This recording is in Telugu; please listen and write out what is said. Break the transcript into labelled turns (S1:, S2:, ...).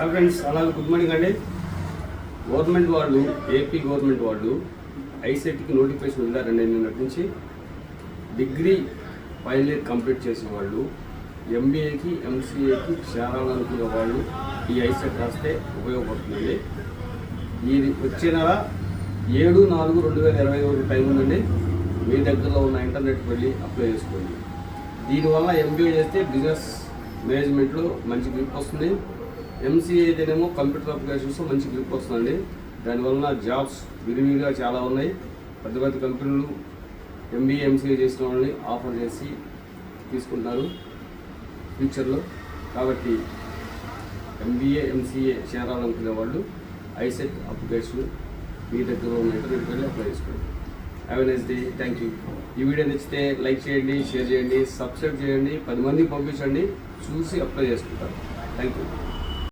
S1: ఫ్రెండ్స్ అలాగే గుడ్ మార్నింగ్ అండి. గవర్నమెంట్ వాళ్ళు ఏపీ గవర్నమెంట్ వాళ్ళు ఐసెట్కి నోటిఫికేషన్ వదిలారండి. నిన్నటి నుంచి డిగ్రీ ఫైనల్ ఇయర్ కంప్లీట్ చేసిన వాళ్ళు ఎంబీఏకి ఎంసీఏకి చేరాలనుకునే వాళ్ళు ఈ ఐసెట్ రాస్తే ఉపయోగపడుతుందండి. ఇది వచ్చే నెల 7/4/2020 వరకు టైం ఉందండి. మీ దగ్గరలో ఉన్న ఇంటర్నెట్కి వెళ్ళి అప్లై చేసుకోండి. దీనివల్ల ఎంబీఏ చేస్తే బిజినెస్ మేనేజ్మెంట్లో మంచి గ్రిప్ వస్తుంది. ఎంసీఏ అయితేనేమో కంప్యూటర్ అప్లికేషన్స్ మంచి గ్రిప్ వస్తుందండి. దానివల్ల జాబ్స్ విరివిగా చాలా ఉన్నాయి. పెద్ద పెద్ద కంపెనీలు ఎంబీఏ ఎంసీఏ చేసిన వాళ్ళని ఆఫర్ చేసి తీసుకుంటున్నారు ఫ్యూచర్లో. కాబట్టి ఎంబీఏ ఎంసీఏ చేరాలనుకునే వాళ్ళు ఐసెట్ అప్లికేషన్ మీ దగ్గర ఉన్న ఇంటర్నెట్ వెళ్ళి అప్లై చేసుకోండి. Have a nice day. Thank you. ఈ వీడియో నచ్చితే లైక్ చేయండి, షేర్ చేయండి, సబ్స్క్రైబ్ చేయండి, 10 మందికి పంపించండి, చూసి అప్లై చేసుకుంటారు. Thank you.